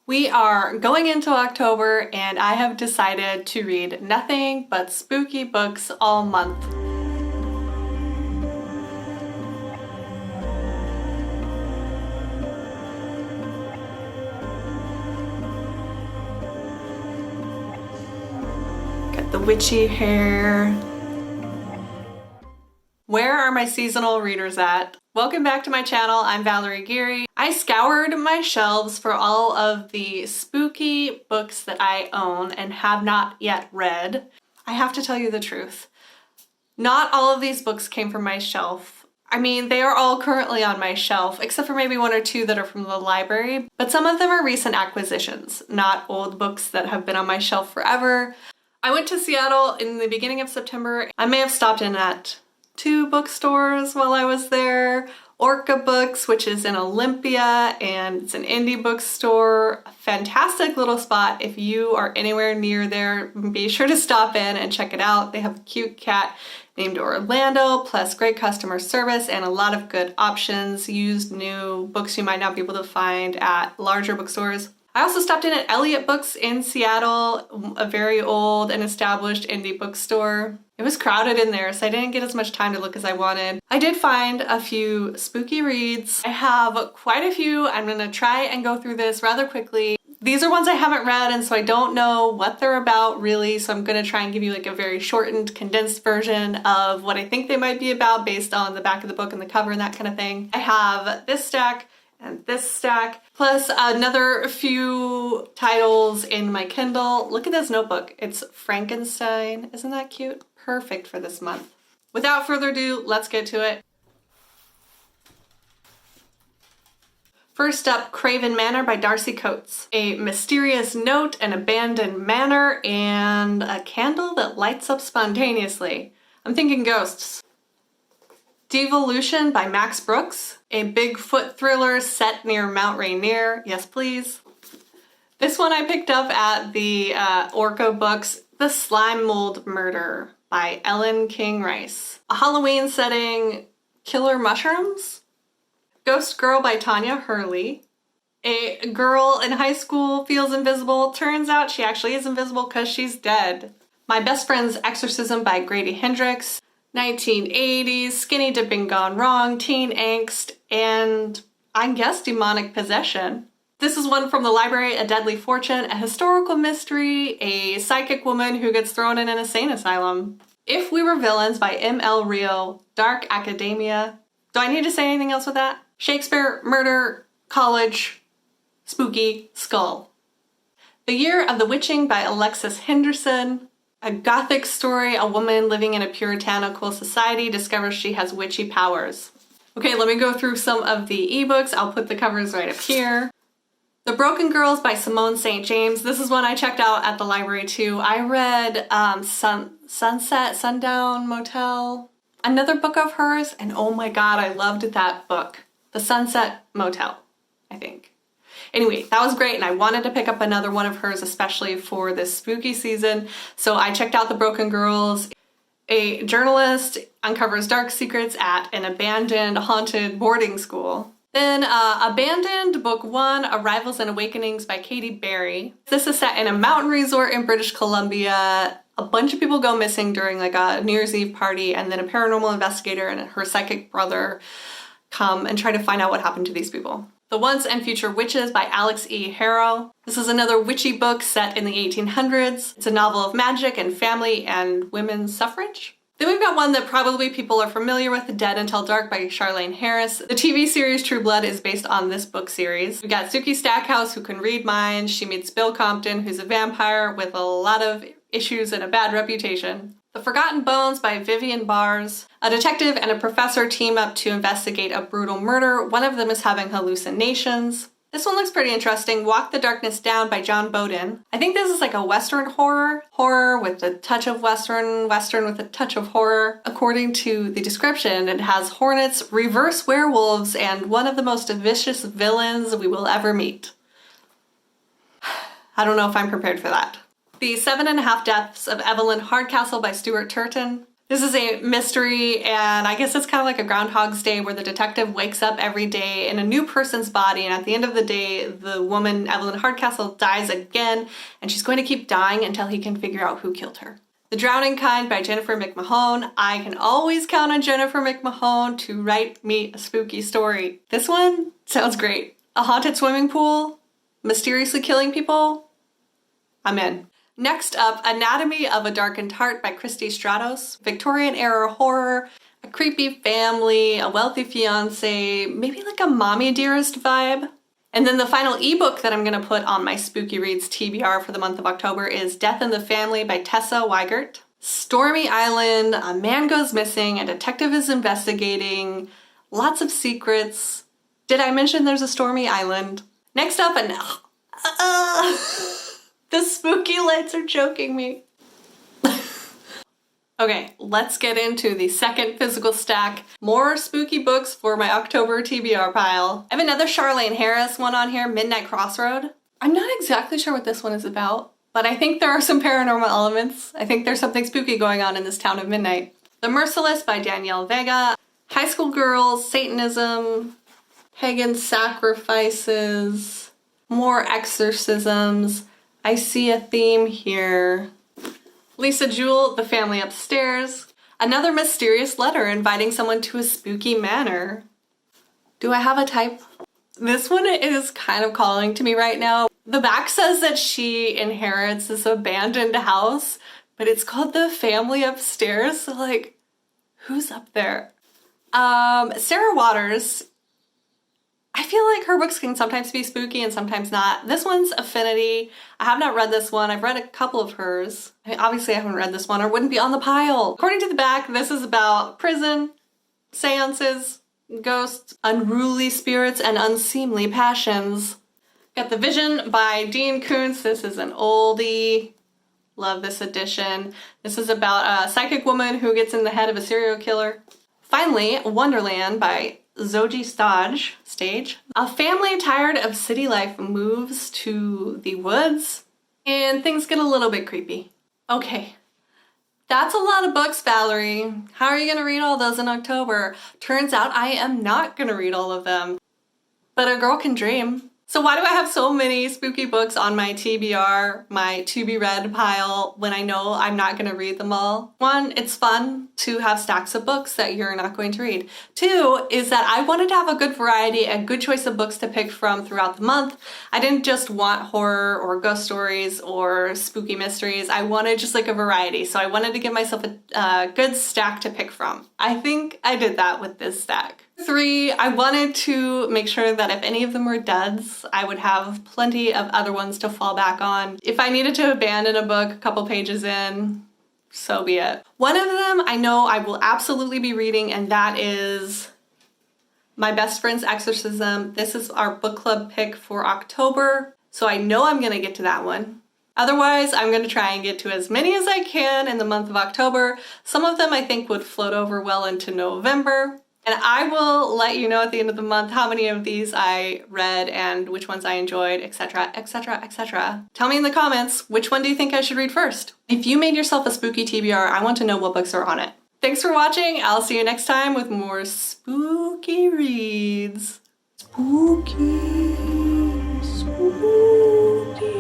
We are going into October and I have decided to read nothing but spooky books all month. Got the witchy hair. Where are my seasonal readers at? Welcome back to my channel. I'm Valerie Geary. I scoured my shelves for all of the spooky books that I own and have not yet read. I have to tell you the truth. Not all of these books came from my shelf. I mean, they are all currently on my shelf, except for maybe one or two that are from the library, but some of them are recent acquisitions, not old books that have been on my shelf forever. I went to Seattle in the beginning of September. I may have stopped in at 2 bookstores while I was there. Orca Books, which is in Olympia, and it's an indie bookstore. A fantastic little spot. If you are anywhere near there, be sure to stop in and check it out. They have a cute cat named Orlando, plus great customer service and a lot of good options. Used, new books you might not be able to find at larger bookstores. I also stopped in at Elliott Books in Seattle, a very old and established indie bookstore. It was crowded in there, so I didn't get as much time to look as I wanted. I did find a few spooky reads. I have quite a few. I'm gonna try and go through this rather quickly. These are ones I haven't read, and so I don't know what they're about really, so I'm gonna try and give you like a very shortened, condensed version of what I think they might be about based on the back of the book and the cover and that kind of thing. I have this stack and this stack, plus another few titles in my Kindle. Look at this notebook. It's Frankenstein. Isn't that cute? Perfect for this month. Without further ado, let's get to it. First up, Craven Manor by Darcy Coates. A mysterious note, an abandoned manor, and a candle that lights up spontaneously. I'm thinking ghosts. Devolution by Max Brooks. A Bigfoot thriller set near Mount Rainier. Yes, please. This one I picked up at the Orca Books. The Slime Mold Murder by Ellen King Rice. A Halloween setting, Killer Mushrooms. Ghost Girl by Tanya Hurley. A girl in high school feels invisible. Turns out she actually is invisible because she's dead. My Best Friend's Exorcism by Grady Hendrix. 1980s, skinny dipping gone wrong, teen angst, and I guess demonic possession. This is one from the library, A Deadly Fortune, a historical mystery, a psychic woman who gets thrown in an insane asylum. If We Were Villains by M.L. Rio, Dark Academia. Do I need to say anything else with that? Shakespeare, murder, college, spooky, skull. The Year of the Witching by Alexis Henderson. A gothic story, a woman living in a puritanical society discovers she has witchy powers. Okay, let me go through some of the ebooks. I'll put the covers right up here. The Broken Girls by Simone St. James. This is one I checked out at the library too. I read Sundown Motel, another book of hers, and oh my god, I loved that book. The Sunset Motel, I think. Anyway, that was great, and I wanted to pick up another one of hers, especially for this spooky season. So I checked out The Broken Girls. A journalist uncovers dark secrets at an abandoned, haunted boarding school. Then Abandoned, Book 1, Arrivals and Awakenings by Katie Berry. This is set in a mountain resort in British Columbia. A bunch of people go missing during like a New Year's Eve party, and then a paranormal investigator and her psychic brother come and try to find out what happened to these people. The Once and Future Witches by Alex E. Harrow. This is another witchy book set in the 1800s. It's a novel of magic and family and women's suffrage. Then we've got one that probably people are familiar with, Dead Until Dark by Charlaine Harris. The TV series True Blood is based on this book series. We've got Suki Stackhouse, who can read minds. She meets Bill Compton, who's a vampire with a lot of issues and a bad reputation. The Forgotten Bones by Vivian Bars. A detective and a professor team up to investigate a brutal murder. One of them is having hallucinations. This one looks pretty interesting. Walk the Darkness Down by John Bowden. I think this is like a Western horror. Horror with a touch of Western, Western with a touch of horror. According to the description, it has hornets, reverse werewolves, and one of the most vicious villains we will ever meet. I don't know if I'm prepared for that. The 7.5 Deaths of Evelyn Hardcastle by Stuart Turton. This is a mystery, and I guess it's kind of like a Groundhog's Day where the detective wakes up every day in a new person's body, and at the end of the day, the woman, Evelyn Hardcastle, dies again, and she's going to keep dying until he can figure out who killed her. The Drowning Kind by Jennifer McMahon. I can always count on Jennifer McMahon to write me a spooky story. This one sounds great. A haunted swimming pool, mysteriously killing people. I'm in. Next up, Anatomy of a Darkened Heart by Christy Stratos. Victorian era horror, a creepy family, a wealthy fiance, maybe like a mommy dearest vibe. And then the final ebook that I'm gonna put on my Spooky Reads TBR for the month of October is Death in the Family by Tessa Weigert. Stormy Island, a man goes missing, a detective is investigating, lots of secrets. Did I mention there's a stormy island? Next up, the spooky lights are choking me. Okay, let's get into the second physical stack. More spooky books for my October TBR pile. I have another Charlaine Harris one on here, Midnight Crossroad. I'm not exactly sure what this one is about, but I think there are some paranormal elements. I think there's something spooky going on in this town of midnight. The Merciless by Danielle Vega. High school girls, Satanism, pagan sacrifices, more exorcisms. I see a theme here. Lisa Jewell, The Family Upstairs. Another mysterious letter inviting someone to a spooky manor. Do I have a type? This one is kind of calling to me right now. The back says that she inherits this abandoned house, but it's called The Family Upstairs, so like, who's up there? Sarah Waters. I feel like her books can sometimes be spooky and sometimes not. This one's Affinity. I have not read this one. I've read a couple of hers. I mean, obviously I haven't read this one or wouldn't be on the pile. According to the back, this is about prison, seances, ghosts, unruly spirits, and unseemly passions. Got The Vision by Dean Koontz. This is an oldie. Love this edition. This is about a psychic woman who gets in the head of a serial killer. Finally, Wonderland by Zoji Stage. A family tired of city life moves to the woods and things get a little bit creepy. Okay, that's a lot of books, Valerie. How are you gonna read all those in October? Turns out I am not gonna read all of them, but a girl can dream. So why do I have so many spooky books on my TBR, my to be read pile, when I know I'm not gonna read them all? One, it's fun to have stacks of books that you're not going to read. Two, is that I wanted to have a good variety, a good choice of books to pick from throughout the month. I didn't just want horror or ghost stories or spooky mysteries. I wanted just like a variety. So I wanted to give myself a good stack to pick from. I think I did that with this stack. Three, I wanted to make sure that if any of them were duds, I would have plenty of other ones to fall back on. If I needed to abandon a book a couple pages in, so be it. One of them I know I will absolutely be reading, and that is My Best Friend's Exorcism. This is our book club pick for October, so I know I'm gonna get to that one. Otherwise, I'm gonna try and get to as many as I can in the month of October. Some of them I think would float over well into November. And I will let you know at the end of the month how many of these I read and which ones I enjoyed, etc., etc., etc. Tell me in the comments, which one do you think I should read first? If you made yourself a spooky TBR, I want to know what books are on it. Thanks for watching. I'll see you next time with more spooky reads. Spooky, spooky.